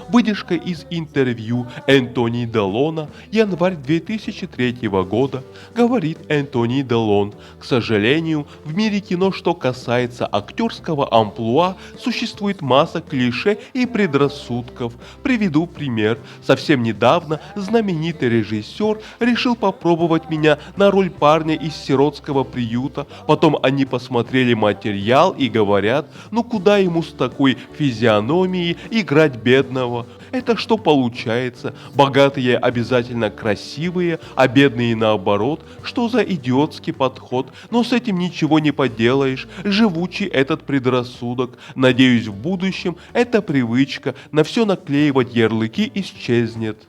Выдержка из интервью Энтони Делона, январь 2003 года, говорит Энтони Делон. К сожалению, в мире кино, что касается актерского амплуа, существует масса клише и предрассудков. Приведу пример. Совсем недавно знаменитый режиссер решил попробовать меня на роль парня из сиротского приюта. Потом они посмотрели материал и говорят, ну куда ему с такой физиономией играть бедного? Это что получается? Богатые обязательно красивые, а бедные наоборот? Что за идиотский подход? Но с этим ничего не поделаешь. Живучий этот предрассудок. Надеюсь, в будущем эта привычка на все наклеивать ярлыки исчезнет.